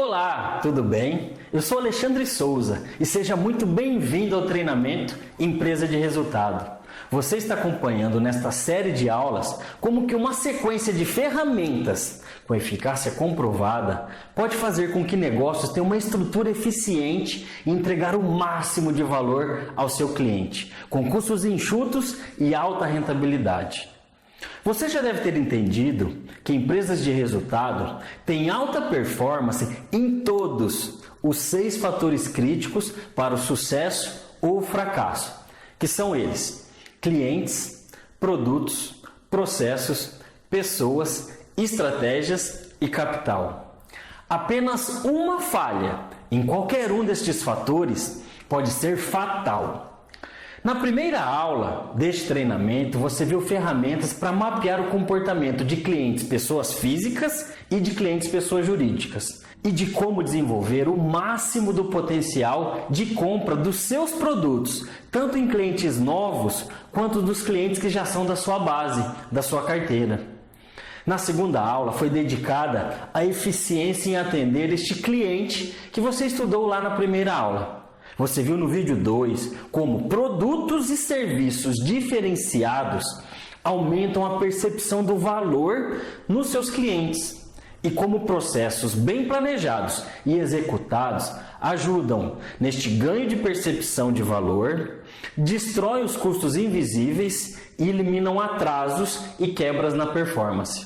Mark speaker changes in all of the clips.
Speaker 1: Olá, tudo bem? Eu sou Alexandre Souza e seja muito bem-vindo ao treinamento Empresa de Resultado. Você está acompanhando nesta série de aulas como que uma sequência de ferramentas com eficácia comprovada pode fazer com que negócios tenham uma estrutura eficiente e entregar o máximo de valor ao seu cliente, com custos enxutos e alta rentabilidade. Você já deve ter entendido que empresas de resultado têm alta performance em todos os 6 fatores críticos para o sucesso ou fracasso, que são eles: clientes, produtos, processos, pessoas, estratégias e capital. Apenas uma falha em qualquer um destes fatores pode ser fatal. Na primeira aula deste treinamento, você viu ferramentas para mapear o comportamento de clientes pessoas físicas e de clientes pessoas jurídicas, e de como desenvolver o máximo do potencial de compra dos seus produtos, tanto em clientes novos quanto dos clientes que já são da sua base, da sua carteira. Na segunda aula foi dedicada à eficiência em atender este cliente que você estudou lá na primeira aula. Você viu no vídeo 2 como produtos e serviços diferenciados aumentam a percepção do valor nos seus clientes e como processos bem planejados e executados ajudam neste ganho de percepção de valor, destrói os custos invisíveis e eliminam atrasos e quebras na performance.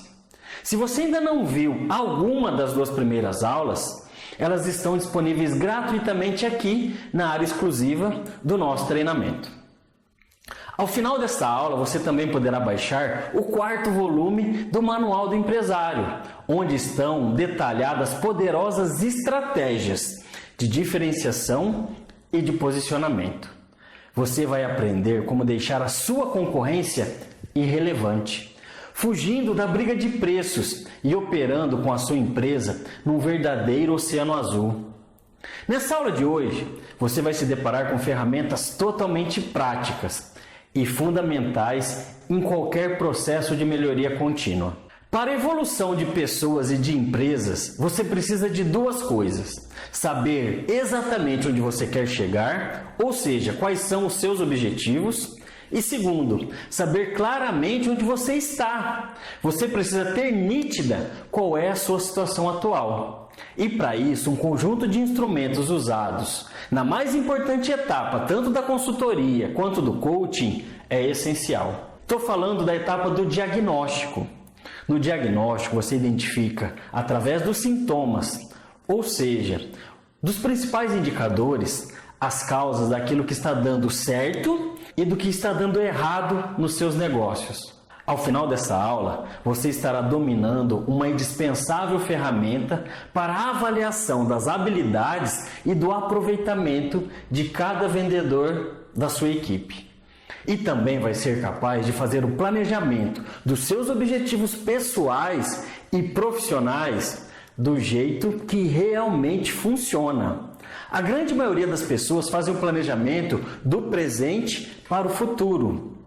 Speaker 1: Se você ainda não viu alguma das 2 primeiras aulas, elas estão disponíveis gratuitamente aqui na área exclusiva do nosso treinamento. Ao final desta aula, você também poderá baixar o 4º volume do Manual do Empresário, onde estão detalhadas poderosas estratégias de diferenciação e de posicionamento. Você vai aprender como deixar a sua concorrência irrelevante, fugindo da briga de preços e operando com a sua empresa num verdadeiro oceano azul. Nessa aula de hoje, você vai se deparar com ferramentas totalmente práticas e fundamentais em qualquer processo de melhoria contínua. Para a evolução de pessoas e de empresas, você precisa de 2 coisas: saber exatamente onde você quer chegar, ou seja, quais são os seus objetivos, e segundo, saber claramente onde você está. Você precisa ter nítida qual é a sua situação atual. E para isso, um conjunto de instrumentos usados na mais importante etapa, tanto da consultoria quanto do coaching, é essencial. Estou falando da etapa do diagnóstico. No diagnóstico, você identifica através dos sintomas, ou seja, dos principais indicadores, as causas daquilo que está dando certo e do que está dando errado nos seus negócios. Ao final dessa aula, você estará dominando uma indispensável ferramenta para a avaliação das habilidades e do aproveitamento de cada vendedor da sua equipe. E também vai ser capaz de fazer o planejamento dos seus objetivos pessoais e profissionais do jeito que realmente funciona. A grande maioria das pessoas fazem o planejamento do presente para o futuro.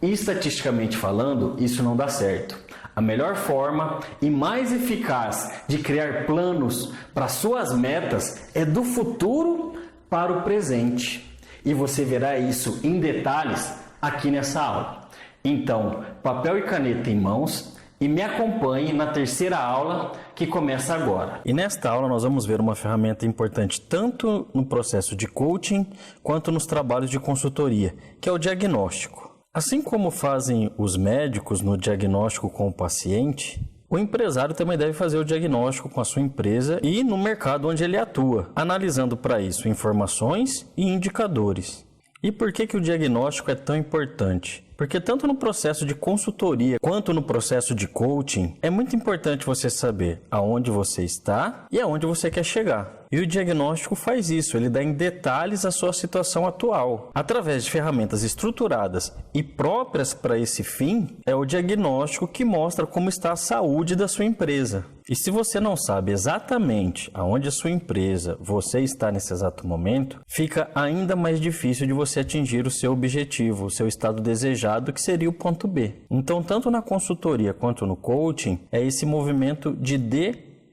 Speaker 1: E estatisticamente falando, isso não dá certo. A melhor forma e mais eficaz de criar planos para suas metas é do futuro para o presente. E você verá isso em detalhes aqui nessa aula. Então, papel e caneta em mãos e me acompanhe na terceira aula que começa agora. E nesta aula nós vamos ver uma ferramenta importante tanto no processo de coaching quanto nos trabalhos de consultoria, que é o diagnóstico. Assim como fazem os médicos no diagnóstico com o paciente, o empresário também deve fazer o diagnóstico com a sua empresa e no mercado onde ele atua, analisando para isso informações e indicadores. E por que o diagnóstico é tão importante? Porque tanto no processo de consultoria quanto no processo de coaching, é muito importante você saber aonde você está e aonde você quer chegar. E o diagnóstico faz isso, ele dá em detalhes a sua situação atual. Através de ferramentas estruturadas e próprias para esse fim, é o diagnóstico que mostra como está a saúde da sua empresa. E se você não sabe exatamente aonde a sua empresa, você está nesse exato momento, fica ainda mais difícil de você atingir o seu objetivo, o seu estado desejado, que seria o ponto B. Então, tanto na consultoria quanto no coaching, é esse movimento de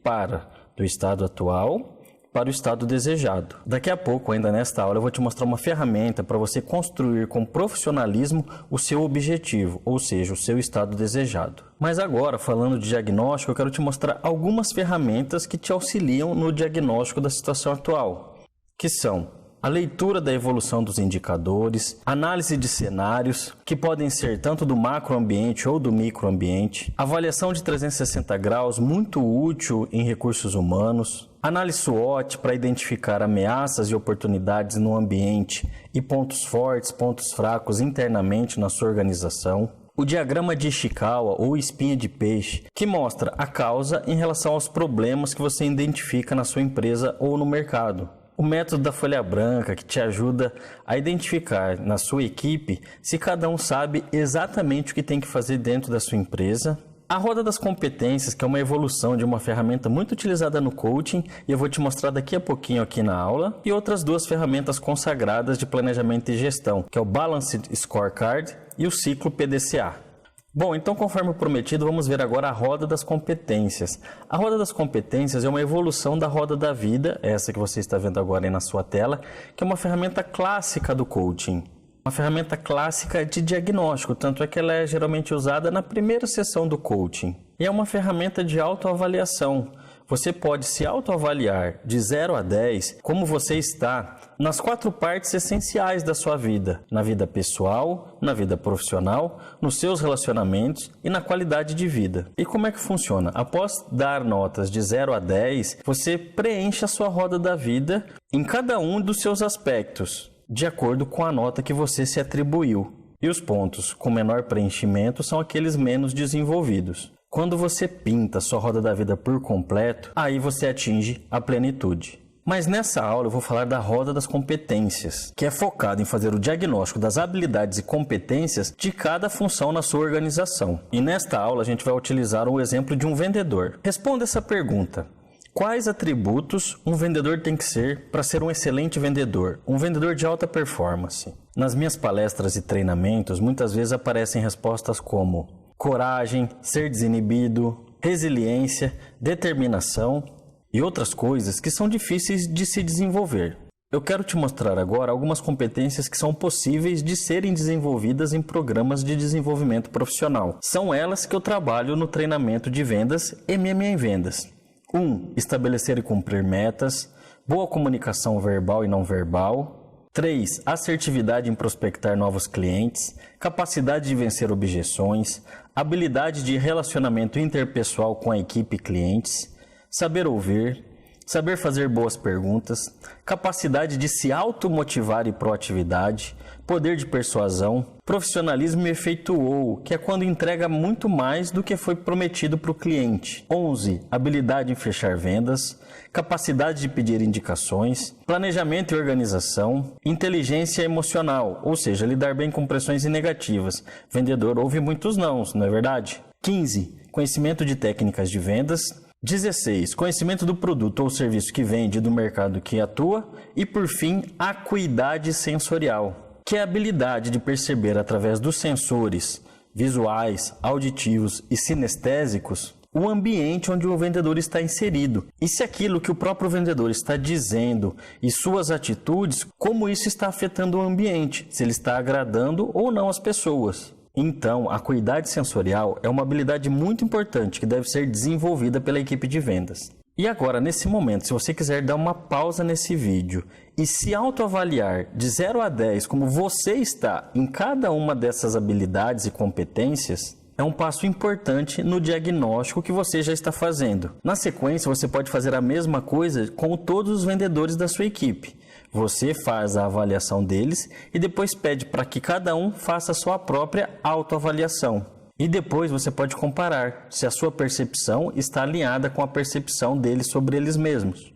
Speaker 1: para do estado atual para o estado desejado. Daqui a pouco, ainda nesta aula, eu vou te mostrar uma ferramenta para você construir com profissionalismo o seu objetivo, ou seja, o seu estado desejado. Mas agora, falando de diagnóstico, eu quero te mostrar algumas ferramentas que te auxiliam no diagnóstico da situação atual, que são a leitura da evolução dos indicadores, análise de cenários, que podem ser tanto do macroambiente ou do microambiente, avaliação de 360 graus, muito útil em recursos humanos, análise SWOT para identificar ameaças e oportunidades no ambiente e pontos fortes, pontos fracos internamente na sua organização, o diagrama de Ishikawa ou espinha de peixe, que mostra a causa em relação aos problemas que você identifica na sua empresa ou no mercado. O método da folha branca, que te ajuda a identificar na sua equipe se cada um sabe exatamente o que tem que fazer dentro da sua empresa. A roda das competências, que é uma evolução de uma ferramenta muito utilizada no coaching, e eu vou te mostrar daqui a pouquinho aqui na aula, e outras duas ferramentas consagradas de planejamento e gestão, que é o Balanced Scorecard e o ciclo PDCA. Bom, então conforme prometido, vamos ver agora a roda das competências. A roda das competências é uma evolução da roda da vida, essa que você está vendo agora aí na sua tela, que é uma ferramenta clássica do coaching. Uma ferramenta clássica de diagnóstico, tanto é que ela é geralmente usada na primeira sessão do coaching. E é uma ferramenta de autoavaliação. Você pode se autoavaliar de 0 a 10 como você está nas 4 partes essenciais da sua vida. Na vida pessoal, na vida profissional, nos seus relacionamentos e na qualidade de vida. E como é que funciona? Após dar notas de 0 a 10, você preenche a sua roda da vida em cada um dos seus aspectos, de acordo com a nota que você se atribuiu. E os pontos com menor preenchimento são aqueles menos desenvolvidos. Quando você pinta sua roda da vida por completo, aí você atinge a plenitude. Mas nessa aula eu vou falar da roda das competências, que é focada em fazer o diagnóstico das habilidades e competências de cada função na sua organização. E nesta aula a gente vai utilizar o exemplo de um vendedor. Responda essa pergunta. Quais atributos um vendedor tem que ser para ser um excelente vendedor? Um vendedor de alta performance. Nas minhas palestras e treinamentos, muitas vezes aparecem respostas como coragem, ser desinibido, resiliência, determinação e outras coisas que são difíceis de se desenvolver. Eu quero te mostrar agora algumas competências que são possíveis de serem desenvolvidas em programas de desenvolvimento profissional. São elas que eu trabalho no treinamento de vendas MMA em Vendas. 1. Estabelecer e cumprir metas. Boa comunicação verbal e não verbal. 3. Assertividade em prospectar novos clientes, capacidade de vencer objeções, habilidade de relacionamento interpessoal com a equipe e clientes, saber ouvir, saber fazer boas perguntas, capacidade de se automotivar e proatividade, poder de persuasão, profissionalismo e efeituou, que é quando entrega muito mais do que foi prometido para o cliente. 11. Habilidade em fechar vendas, capacidade de pedir indicações, planejamento e organização, inteligência emocional, ou seja, lidar bem com pressões negativas. Vendedor ouve muitos nãos, não é verdade? 15. Conhecimento de técnicas de vendas. 16. Conhecimento do produto ou serviço que vende e do mercado que atua. E, por fim, acuidade sensorial, que é a habilidade de perceber através dos sensores visuais, auditivos e sinestésicos o ambiente onde o vendedor está inserido e se aquilo que o próprio vendedor está dizendo e suas atitudes, como isso está afetando o ambiente, se ele está agradando ou não as pessoas. Então, a acuidade sensorial é uma habilidade muito importante que deve ser desenvolvida pela equipe de vendas. E agora, nesse momento, se você quiser dar uma pausa nesse vídeo e se autoavaliar de 0 a 10 como você está em cada uma dessas habilidades e competências, é um passo importante no diagnóstico que você já está fazendo. Na sequência, você pode fazer a mesma coisa com todos os vendedores da sua equipe. Você faz a avaliação deles e depois pede para que cada um faça a sua própria autoavaliação. E depois você pode comparar se a sua percepção está alinhada com a percepção deles sobre eles mesmos.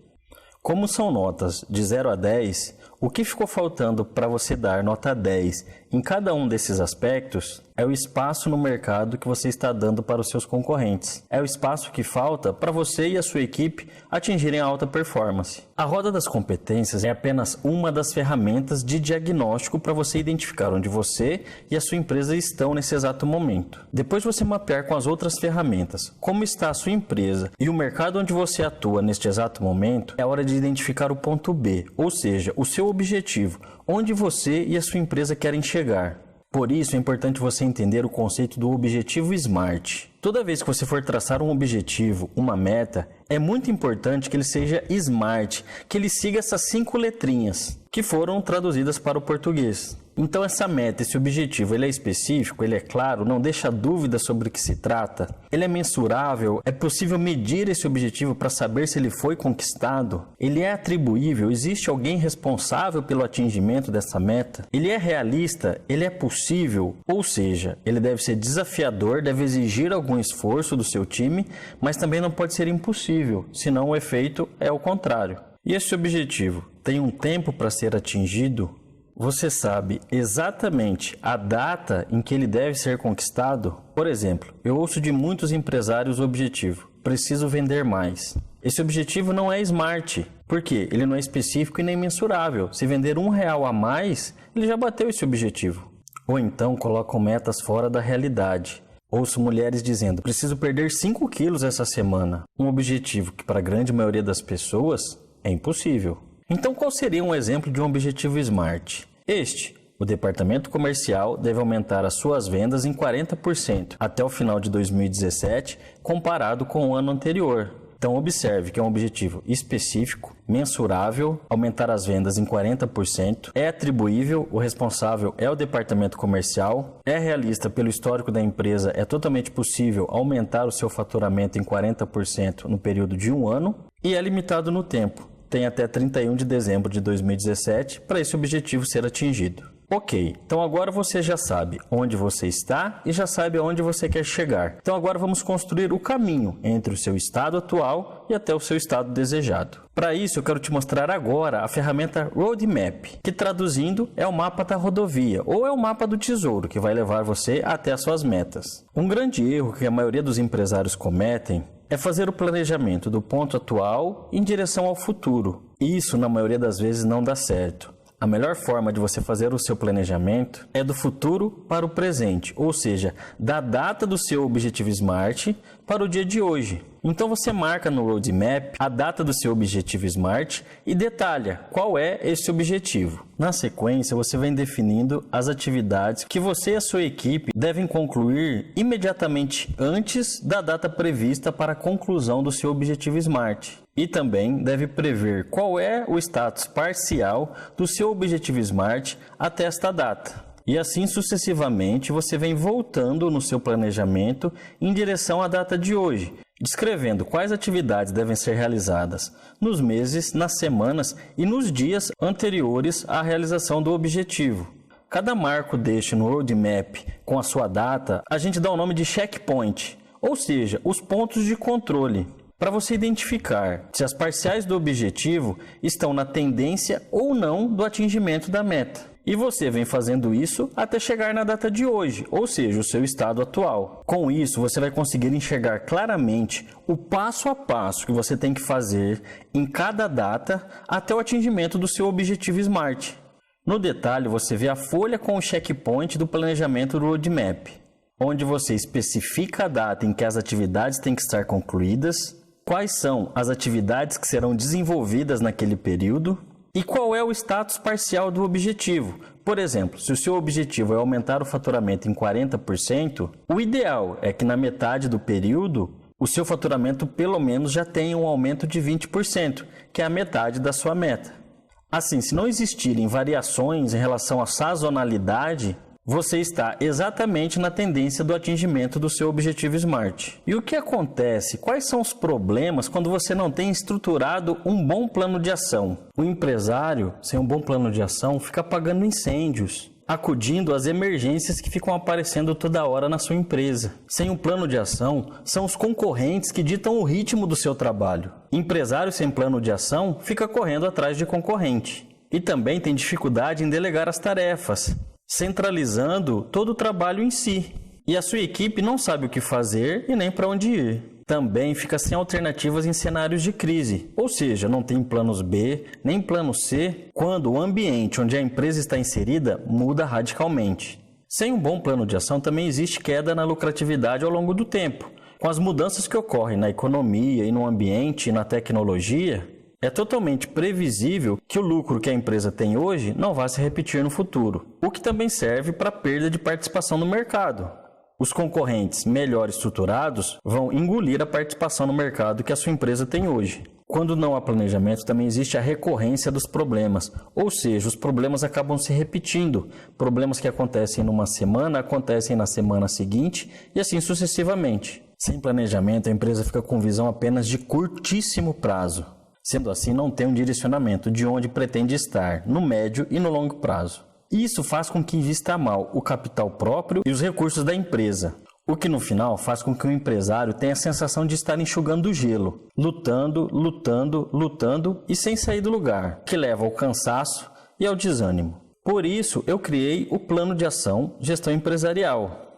Speaker 1: Como são notas de 0 a 10, o que ficou faltando para você dar nota 10 em cada um desses aspectos É o espaço no mercado que você está dando para os seus concorrentes. É o espaço que falta para você e a sua equipe atingirem a alta performance. A roda das competências é apenas uma das ferramentas de diagnóstico para você identificar onde você e a sua empresa estão nesse exato momento. Depois de você mapear com as outras ferramentas como está a sua empresa e o mercado onde você atua neste exato momento, é hora de identificar o ponto B, ou seja, o seu objetivo, onde você e a sua empresa querem chegar. Por isso, é importante você entender o conceito do objetivo SMART. Toda vez que você for traçar um objetivo, uma meta, é muito importante que ele seja SMART, que ele siga essas 5 letrinhas, que foram traduzidas para o português. Então essa meta, esse objetivo, ele é específico, ele é claro, não deixa dúvida sobre o que se trata, ele é mensurável, é possível medir esse objetivo para saber se ele foi conquistado, ele é atribuível, existe alguém responsável pelo atingimento dessa meta, ele é realista, ele é possível, ou seja, ele deve ser desafiador, deve exigir algum esforço do seu time, mas também não pode ser impossível, senão o efeito é o contrário. E esse objetivo tem um tempo para ser atingido? Você sabe exatamente a data em que ele deve ser conquistado? Por exemplo, eu ouço de muitos empresários o objetivo: preciso vender mais. Esse objetivo não é SMART, porque ele não é específico e nem mensurável. Se vender R$1 a mais, ele já bateu esse objetivo. Ou então colocam metas fora da realidade. Ouço mulheres dizendo: preciso perder 5 quilos essa semana. Um objetivo que para a grande maioria das pessoas é impossível. Então, qual seria um exemplo de um objetivo SMART? O departamento comercial deve aumentar as suas vendas em 40% até o final de 2017, comparado com o ano anterior. Então, observe que é um objetivo específico, mensurável, aumentar as vendas em 40%, é atribuível, o responsável é o departamento comercial, é realista pelo histórico da empresa, é totalmente possível aumentar o seu faturamento em 40% no período de um ano e é limitado no tempo. Tem até 31 de dezembro de 2017 para esse objetivo ser atingido. Ok, então agora você já sabe onde você está e já sabe aonde você quer chegar. Então agora vamos construir o caminho entre o seu estado atual e até o seu estado desejado. Para isso eu quero te mostrar agora a ferramenta Roadmap, que traduzindo é o mapa da rodovia ou é o mapa do tesouro que vai levar você até as suas metas. Um grande erro que a maioria dos empresários cometem é fazer o planejamento do ponto atual em direção ao futuro. Isso, na maioria das vezes, não dá certo. A melhor forma de você fazer o seu planejamento é do futuro para o presente, ou seja, da data do seu objetivo SMART para o dia de hoje. Então você marca no Roadmap a data do seu objetivo SMART e detalha qual é esse objetivo. Na sequência, você vem definindo as atividades que você e a sua equipe devem concluir imediatamente antes da data prevista para a conclusão do seu objetivo SMART. E também deve prever qual é o status parcial do seu objetivo SMART até esta data. E assim sucessivamente você vem voltando no seu planejamento em direção à data de hoje, descrevendo quais atividades devem ser realizadas nos meses, nas semanas e nos dias anteriores à realização do objetivo. Cada marco deste no Roadmap com a sua data, a gente dá o nome de checkpoint, ou seja, os pontos de controle, para você identificar se as parciais do objetivo estão na tendência ou não do atingimento da meta. E você vem fazendo isso até chegar na data de hoje, ou seja, o seu estado atual. Com isso, você vai conseguir enxergar claramente o passo a passo que você tem que fazer em cada data até o atingimento do seu objetivo SMART. No detalhe, você vê a folha com o checkpoint do planejamento do Roadmap, onde você especifica a data em que as atividades têm que estar concluídas, quais são as atividades que serão desenvolvidas naquele período, e qual é o status parcial do objetivo. Por exemplo, se o seu objetivo é aumentar o faturamento em 40%, o ideal é que na metade do período o seu faturamento pelo menos já tenha um aumento de 20%, que é a metade da sua meta. Assim, se não existirem variações em relação à sazonalidade, você está exatamente na tendência do atingimento do seu objetivo SMART. E o que acontece? Quais são os problemas quando você não tem estruturado um bom plano de ação? O empresário, sem um bom plano de ação, fica apagando incêndios, acudindo às emergências que ficam aparecendo toda hora na sua empresa. Sem um plano de ação, são os concorrentes que ditam o ritmo do seu trabalho. Empresário sem plano de ação fica correndo atrás de concorrente. E também tem dificuldade em delegar as tarefas. centralizando todo o trabalho em si. E a sua equipe não sabe o que fazer e nem para onde ir. Também fica sem alternativas em cenários de crise, ou seja, não tem planos B, nem plano C, quando o ambiente onde a empresa está inserida muda radicalmente. Sem um bom plano de ação também existe queda na lucratividade ao longo do tempo. Com as mudanças que ocorrem na economia e no ambiente e na tecnologia, é totalmente previsível que o lucro que a empresa tem hoje não vá se repetir no futuro, o que também serve para a perda de participação no mercado. Os concorrentes melhor estruturados vão engolir a participação no mercado que a sua empresa tem hoje. Quando não há planejamento, também existe a recorrência dos problemas, ou seja, os problemas acabam se repetindo. Problemas que acontecem numa semana, acontecem na semana seguinte e assim sucessivamente. Sem planejamento, a empresa fica com visão apenas de curtíssimo prazo. Sendo assim, não tem um direcionamento de onde pretende estar, no médio e no longo prazo. Isso faz com que invista mal o capital próprio e os recursos da empresa, o que no final faz com que o empresário tenha a sensação de estar enxugando o gelo, lutando e sem sair do lugar, que leva ao cansaço e ao desânimo. Por isso, eu criei o Plano de Ação Gestão Empresarial,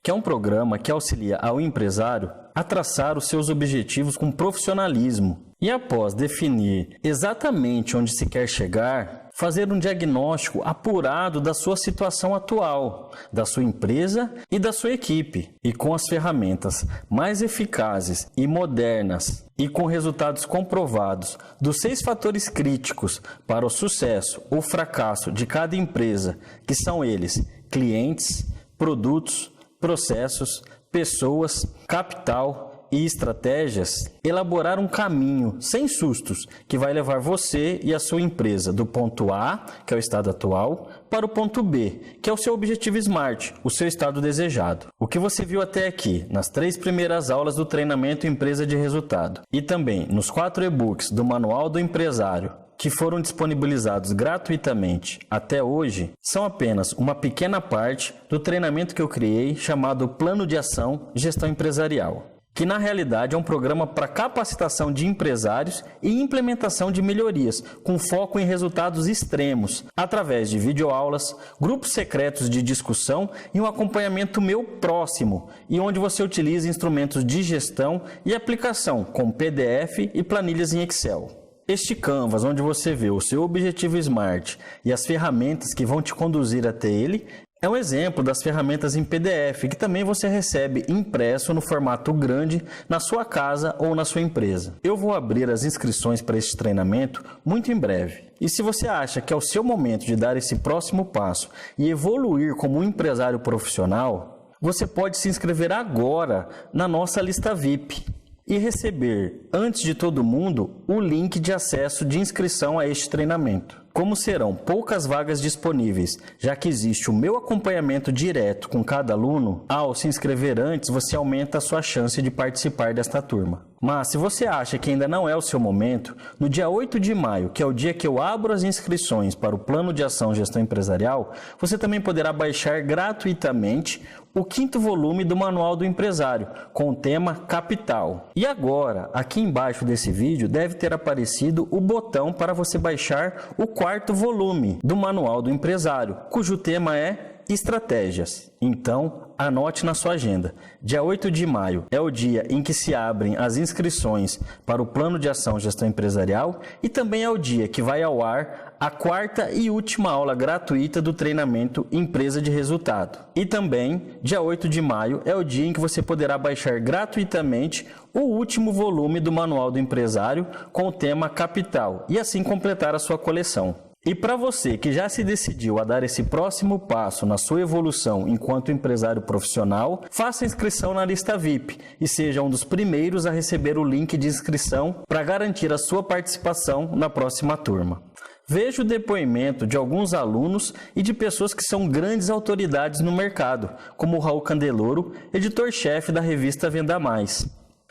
Speaker 1: que é um programa que auxilia ao empresário a traçar os seus objetivos com profissionalismo e, após definir exatamente onde se quer chegar, fazer um diagnóstico apurado da sua situação atual, da sua empresa e da sua equipe. E com as ferramentas mais eficazes e modernas e com resultados comprovados dos 6 fatores críticos para o sucesso ou fracasso de cada empresa, que são eles: clientes, produtos, processos, pessoas, capital e estratégias, elaborar um caminho sem sustos que vai levar você e a sua empresa do ponto A, que é o estado atual, para o ponto B, que é o seu objetivo SMART, o seu estado desejado. O que você viu até aqui nas 3 primeiras aulas do treinamento Empresa de Resultado e também nos 4 e-books do Manual do Empresário, que foram disponibilizados gratuitamente até hoje, são apenas uma pequena parte do treinamento que eu criei chamado Plano de Ação Gestão Empresarial, que na realidade é um programa para capacitação de empresários e implementação de melhorias, com foco em resultados extremos, através de videoaulas, grupos secretos de discussão e um acompanhamento meu próximo, e onde você utiliza instrumentos de gestão e aplicação, como PDF e planilhas em Excel. Este Canvas, onde você vê o seu objetivo SMART e as ferramentas que vão te conduzir até ele, é um exemplo das ferramentas em PDF que também você recebe impresso no formato grande na sua casa ou na sua empresa. Eu vou abrir as inscrições para este treinamento muito em breve. E se você acha que é o seu momento de dar esse próximo passo e evoluir como um empresário profissional, você pode se inscrever agora na nossa lista VIP e receber, antes de todo mundo, o link de acesso de inscrição a este treinamento. Como serão poucas vagas disponíveis, já que existe o meu acompanhamento direto com cada aluno, ao se inscrever antes, você aumenta a sua chance de participar desta turma. Mas se você acha que ainda não é o seu momento, no dia 8 de maio, que é o dia que eu abro as inscrições para o Plano de Ação Gestão Empresarial, você também poderá baixar gratuitamente o 5º volume do Manual do Empresário, com o tema Capital. E agora, aqui embaixo desse vídeo, deve ter aparecido o botão para você baixar o 4º volume do Manual do Empresário, cujo tema é Estratégias. Então, anote na sua agenda. Dia 8 de maio é o dia em que se abrem as inscrições para o Plano de Ação Gestão Empresarial e também é o dia que vai ao ar a 4ª e última aula gratuita do treinamento Empresa de Resultado. E também, dia 8 de maio é o dia em que você poderá baixar gratuitamente o último volume do Manual do Empresário com o tema Capital e assim completar a sua coleção. E para você que já se decidiu a dar esse próximo passo na sua evolução enquanto empresário profissional, faça inscrição na lista VIP e seja um dos primeiros a receber o link de inscrição para garantir a sua participação na próxima turma. Veja o depoimento de alguns alunos e de pessoas que são grandes autoridades no mercado, como o Raul Candeloro, editor-chefe da revista Venda Mais.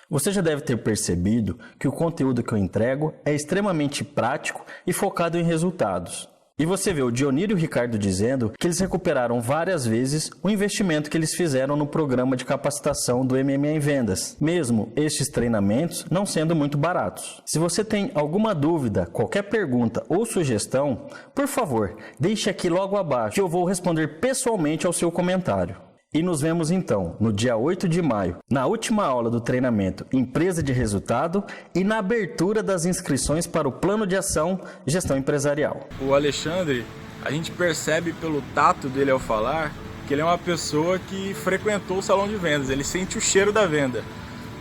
Speaker 1: Você já deve ter percebido que o conteúdo que eu entrego é extremamente prático e focado em resultados. E você vê o Dionírio e o Ricardo dizendo que eles recuperaram várias vezes o investimento que eles fizeram no programa de capacitação do MMA em Vendas, mesmo estes treinamentos não sendo muito baratos. Se você tem alguma dúvida, qualquer pergunta ou sugestão, por favor, deixe aqui logo abaixo que eu vou responder pessoalmente ao seu comentário. E nos vemos então, no dia 8 de maio, na última aula do treinamento Empresa de Resultado e na abertura das inscrições para o Plano de Ação Gestão Empresarial.
Speaker 2: O Alexandre, a gente percebe pelo tato dele ao falar que ele é uma pessoa que frequentou o salão de vendas, ele sente o cheiro da venda.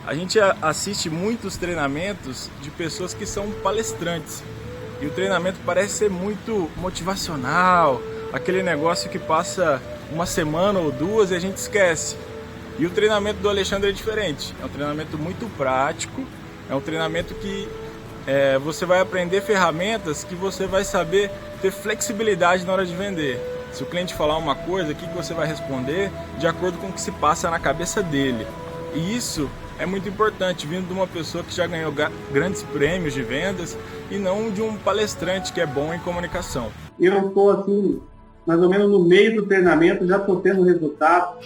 Speaker 2: A gente assiste muitos treinamentos de pessoas que são palestrantes e o treinamento parece ser muito motivacional, aquele negócio que passa uma semana ou duas e a gente esquece. E o treinamento do Alexandre é diferente. É um treinamento muito prático, é um treinamento que você vai aprender ferramentas que você vai saber ter flexibilidade na hora de vender. Se o cliente falar uma coisa, o que você vai responder de acordo com o que se passa na cabeça dele. E isso é muito importante, vindo de uma pessoa que já ganhou grandes prêmios de vendas e não de um palestrante que é bom em comunicação.
Speaker 3: Eu estou assim, mais ou menos no meio do treinamento, já estou tendo resultado.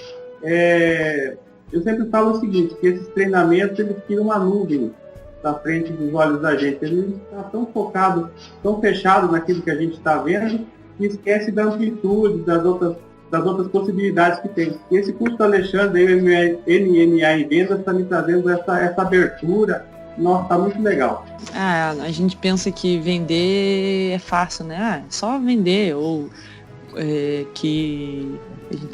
Speaker 3: Eu sempre falo o seguinte, que esses treinamentos, eles tiram uma nuvem da frente dos olhos da gente. Eles estão tão focados, tão fechados naquilo que a gente está vendo, e esquece da amplitude, das outras possibilidades que tem. E esse curso do Alexandre, MMA em Vendas, está me trazendo essa abertura. Nossa, tá muito legal.
Speaker 4: A gente pensa que vender é fácil, né? É só vender, ou que a gente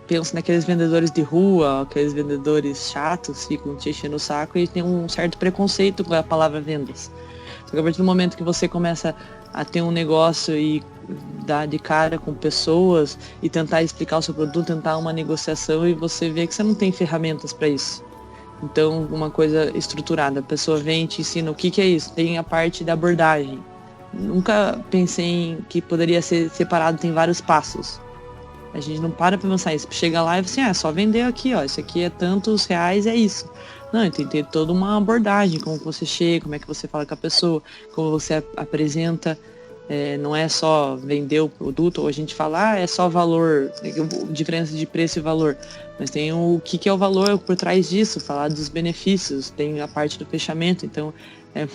Speaker 4: pensa naqueles vendedores de rua, aqueles vendedores chatos, ficam te enchendo o saco e tem um certo preconceito com a palavra vendas. Só que a partir do momento que você começa a ter um negócio e dar de cara com pessoas e tentar explicar o seu produto, tentar uma negociação, e você vê que você não tem ferramentas para isso. Então, uma coisa estruturada, a pessoa vem e te ensina o que é isso. Tem a parte da abordagem. Nunca pensei em que poderia ser separado, tem vários passos. A gente não para pensar isso. Chega lá e assim, é só vender aqui, ó. Isso aqui é tantos reais, é isso. Não, tem que ter toda uma abordagem, como você chega, como é que você fala com a pessoa, como você apresenta. Não é só vender o produto, ou a gente fala, é só valor, diferença de preço e valor. Mas tem o que é o valor por trás disso, falar dos benefícios, tem a parte do fechamento. Então,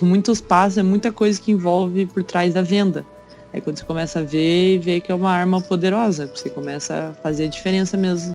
Speaker 4: muitos passos, muita coisa que envolve por trás da venda. Aí quando você começa a ver que é uma arma poderosa, você começa a fazer a diferença mesmo.